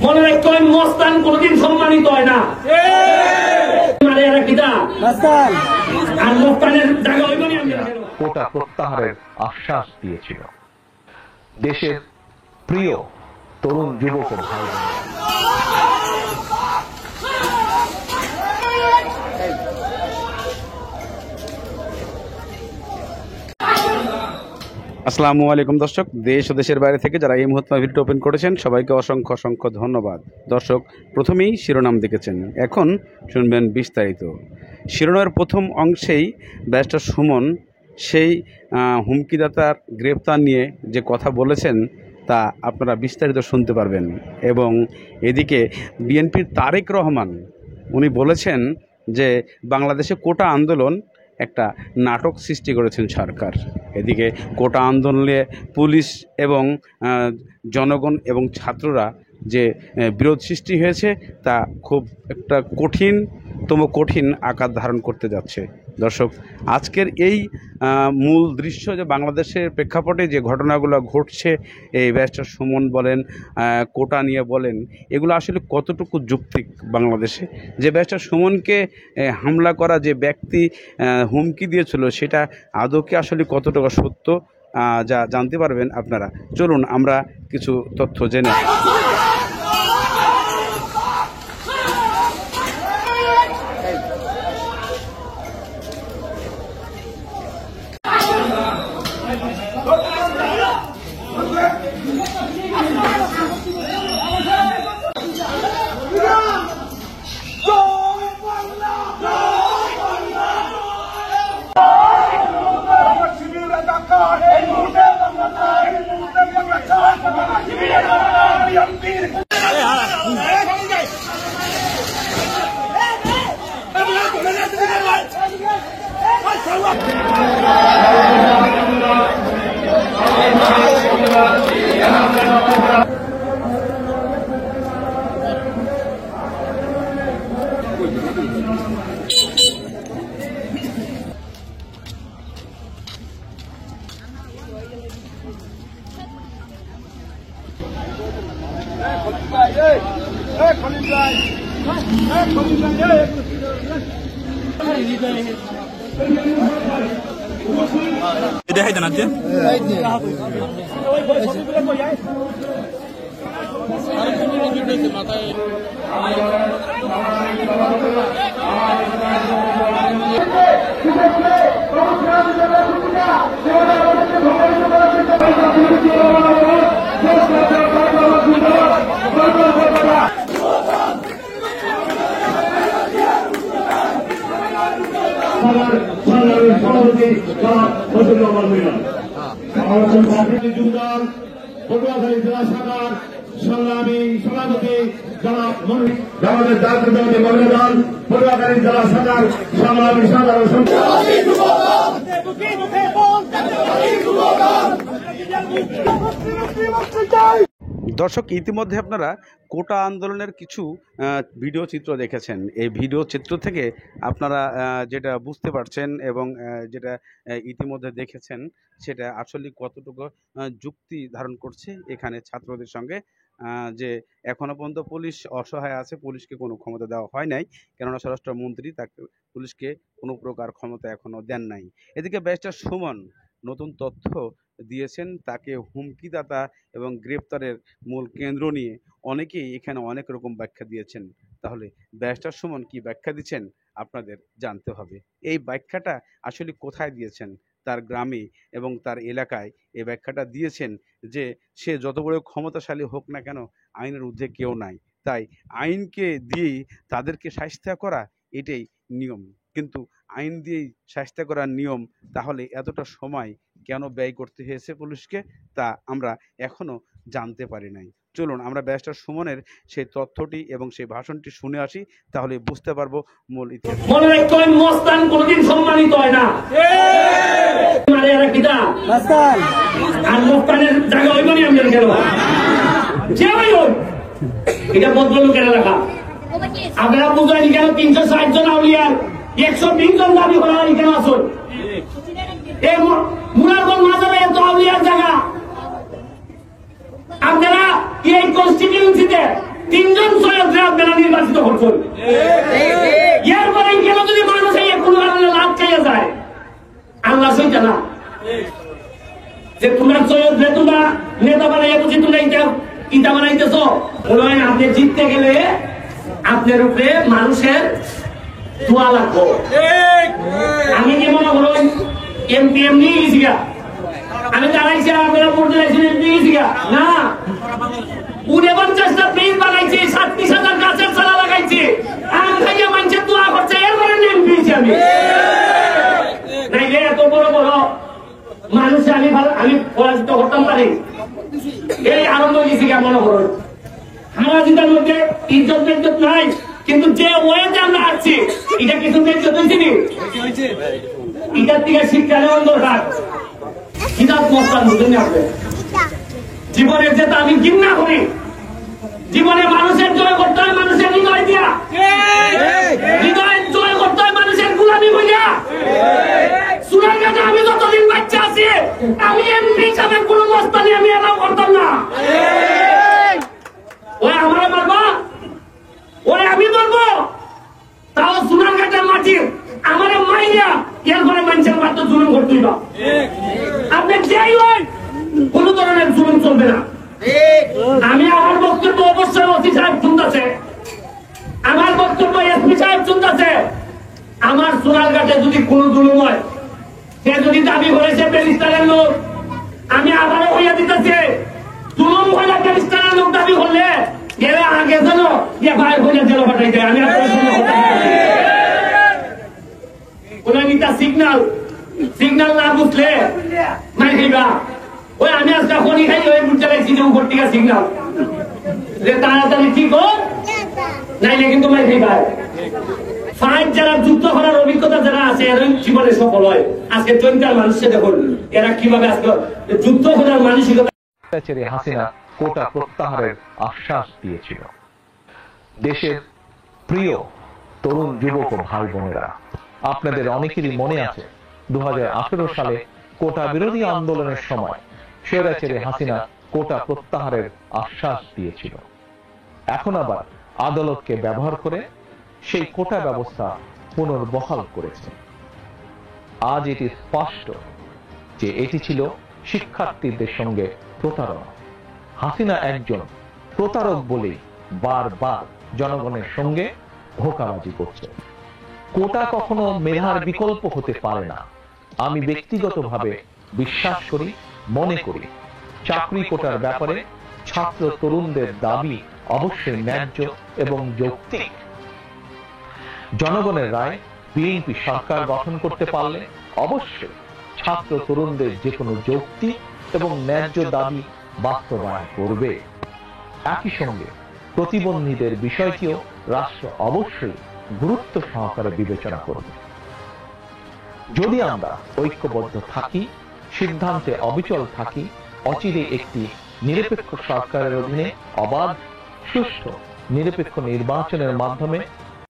মনে রাখতে মস্তান কোনদিন সম্মানিত হয় না। আর মস্তানের জায়গা কোটা প্রত্যাহারের আশ্বাস দিয়েছিল। দেশের প্রিয় তরুণ যুবক ও ভাই আসসালামু আলাইকুম দর্শক, দেশ ও দেশের বাইরে থেকে যারা এই মুহূর্তে ভিডিওটি ওপেন করেছেন সবাইকে অসংখ্য অসংখ্য ধন্যবাদ। দর্শক, প্রথমেই শিরোনাম দেখেছেন, এখন শুনবেন বিস্তারিত। শিরোনামের প্রথম অংশেই ব্যারিস্টার সুমন সেই হুমকিদাতার গ্রেপ্তার নিয়ে যে কথা বলেছেন তা আপনারা বিস্তারিত শুনতে পারবেন। এবং এদিকে বিএনপির তারেক রহমান উনি বলেছেন যে বাংলাদেশে কোটা আন্দোলন একটা নাটক সৃষ্টি করেছেন সরকার। এদিকে কোটা আন্দোলনে পুলিশ এবং জনগণ এবং ছাত্ররা যে বিরোধ সৃষ্টি হয়েছে তা খুব একটা কঠিন আকার ধারণ করতে যাচ্ছে। দর্শক, আজকের এই মূল দৃশ্য যে বাংলাদেশের প্রেক্ষাপটে যে ঘটনাগুলো ঘটছে, এই ব্যারিস্টার সুমন বলেন, কোটা নিয়ে বলেন, এগুলো আসলে কতটুকু যৌক্তিক বাংলাদেশে? যে ব্যারিস্টার সুমনকে হামলা করা যে ব্যক্তি হুমকি দিয়েছিল সেটা আদৌ কি আসলে কতটুকু সত্য যা জানতে পারবেন আপনারা। চলুন আমরা কিছু তথ্য জেনে। দেখাই দেন আজকে সংগ্রামী সভাপতি জনাব আমাদের জাতীয়তাবাদী মহিলা দল পটুয়াখালী জেলা শাখার সংগ্রামী সাধারণ দর্শক, ইতিমধ্যে আপনারা কোটা আন্দোলনের কিছু ভিডিও চিত্র দেখেছেন। এই ভিডিও চিত্র থেকে আপনারা যেটা বুঝতে পারছেন এবং যেটা ইতিমধ্যে দেখেছেন সেটা আসলে কতটুকু যুক্তি ধারণ করছে এখানে ছাত্রদের সঙ্গে। যে এখনও পর্যন্ত পুলিশ অসহায় আছে, পুলিশকে কোনো ক্ষমতা দেওয়া হয় নাই, কেননা স্বরাষ্ট্রমন্ত্রী তাকে পুলিশকে কোনো প্রকার ক্ষমতা এখনও দেন নাই। এদিকে ব্যারিস্টার সুমন নতুন তথ্য দিয়েছেন, তাকে হুমকিদাতা এবং গ্রেপ্তারের মূল কেন্দ্র নিয়ে অনেকেই এখানে অনেক রকম ব্যাখ্যা দিয়েছেন। তাহলে ব্যারিস্টার সুমন কি ব্যাখ্যা দিচ্ছেন আপনাদের জানতে হবে। এই ব্যাখ্যাটা আসলে কোথায় দিয়েছেন? তার গ্রামে এবং তার এলাকায় এই ব্যাখ্যাটা দিয়েছেন যে সে যত বড় ক্ষমতাশালী হোক না কেন, আইনের ঊর্ধ্বে কেউ নাই, তাই আইনকে দিয়েই তাদেরকে শাস্তি করা এটাই নিয়ম। কিন্তু আইন দিয়েই শাস্তি করার নিয়ম, তাহলে এতটা সময় কেন ব্যয় করতে হয়েছে পুলিশকে, তা আমরা এখনও জানতে পারি নাই। চলুন আমরা ব্যারিস্টার সুমনের সেই তথ্যটি এবং সেই ভাষণটি শুনে আসি, তাহলে বুঝতে পারবো মূল ইতিহাস। মনে রাখতে মস্তান কোনদিন সম্মানিত হয় না। আর মস্তানের জায়গা ওই মানে আমি গেল যে হোক, এটা ভদ্রলোকের এলাকা। আপনারা বুঝলেন কেন 360 জন আউলিয়ার 120 জন দাবি করা হয় কেন আসল এই মুরারগঞ্জ মাজারে এত আউলিয়ার জায়গা। আপনারা এই কনস্টিটিউয়েন্সিতে তিনজন সৈয়দরা আপনারা নির্বাচিত করছেন। এরপরে কেন যদি মানুষ এই কোনো কারণে লাভ খাইয়া যায়, আল্লাহ সেইটা না যে তোমরা সৈয়দরা তোমরা নেতা বানাইয়া বুঝি তোমরা ইটা বানাইতেছ। মনে হয় আপনি জিততে গেলে আপনার উপরে মানুষের দোয়া লাগবো। আমি কি মনে করো এমপি এমনি গেছি গা, আমি দাঁড়াইছি আপনারা পড়তে যাইছেন এমপি গেছি গা না, 49টা ব্রিজ বানাইছি, 37,000 গাছের চারা লাগাইছি, আম খাইয়া মানুষের দোয়া করছে, এরপরে এমপি আমি নাইলে এত বড় বড় মানুষ আমি পরাজিত করতাম পারি। এই আরম্ভ গেছি গা মনে করুন। হারাজিতার মধ্যে ইজ্জত ইজ্জত নাই, কিন্তু যে ওয়েতে আমরা আসছি এটা কিছু ইজ্জত হয়েছে নি, এটার থেকে শিক্ষা নেওয়ার দরকার। কিতাব মস্তান বুঝেন আপনি জীবনের যেটা আমি ঘৃণা করি, জীবনে মানুষের জয় করতে হয় মানুষের হৃদয় দিয়া, হৃদয় জয় করতে হয় মানুষের গুলামি হইয়া। সুরাঙ্গাতে আমি যতদিন বাচ্চা আছি আমি এমপি হিসাবে কোনো মস্তানি আমি এলাও করতাম না। ওই আমরা মারবা, ওই আমি মারবো, তাও সুনারঘাটের মাটির আমার মাইয়া এরপরে মানুষের মাত্র জুলুম করতেই বা আপনি যেই হয় কোন ধরনের জুলুম চলবে না। আমি আমার বক্তব্য অবশ্যই ওসি সাহেব শুনতেছে, আমার বক্তব্য এসপি সাহেব শুনতেছে। আমার সোনারঘাটে যদি কোনো জুলুম হয়, সে যদি দাবি করেছে ব্যারিস্টারের লোক, আমি আবারও হইয়া দিতেছে জুলুম হইলে ব্যারিস্টারের লোক দাবি করলে এরা আগে যেন ভাই হইয়া জেল পাঠাইতে আমি সিগন্যাল না বুঝলে মাই খাইবা। ওই আমি আজকে খনি খাই ওই বুঝতে পারছি যে উপর থেকে সিগন্যাল যে তাড়াতাড়ি ঠিক হোক, নাইলে কিন্তু মাই খাইবা। ফাইট যারা যুদ্ধ করার অভিজ্ঞতা যারা আছে এরা জীবনে সফল হয়। আজকে জনতার মানুষকে দেখুন এরা কিভাবে আজকে যুদ্ধ করার মানসিকতা ছেড়ে হাসিনা কোটা প্রত্যাহারের আশ্বাস দিয়েছিল। দেশের প্রিয় তরুণ যুবক ও ভাই বোনেরা, আপনাদের অনেকেরই মনে আছে 2018 সালে কোটা বিরোধী আন্দোলনের সময় স্বৈরাচারী হাসিনা কোটা প্রত্যাহারের আশ্বাস দিয়েছিল। এখন আবার আদালতকে ব্যবহার করে সেই কোটা ব্যবস্থা পুনর্বহাল করেছে। আজ এটি স্পষ্ট যে এটি ছিল শিক্ষার্থীদের সঙ্গে প্রতারণা। হাসিনা একজন প্রতারক বলেই বারবার জনগণের সঙ্গে ধোঁকাবাজি করছে। কোটা কখনো মেধার বিকল্প হতে পারে না। আমি ব্যক্তিগতভাবে বিশ্বাস করি, মনে করি চাকরি কোটার ব্যাপারে ছাত্র তরুণদের দাবি অবশ্যই ন্যায্য এবং যৌক্তিক। জনগণের রায় বিএনপি সরকার গঠন করতে পারলে অবশ্যই ছাত্র তরুণদের যে কোনো যৌক্তিক এবং ন্যায্য দাবি বাস্তবায়ন করবে। একই সঙ্গে প্রতিবন্ধীদের বিষয়টিও রাষ্ট্র অবশ্যই গুরুত্ব সহকারে বিবেচনা করবে। যদি আমরা ঐক্যবদ্ধ থাকি, সিদ্ধান্তে অবিচল থাকি, অচিরে একটি নিরপেক্ষ সরকারের অধীনে অবাধ, সুষ্ঠু, নিরপেক্ষ নির্বাচনের মাধ্যমে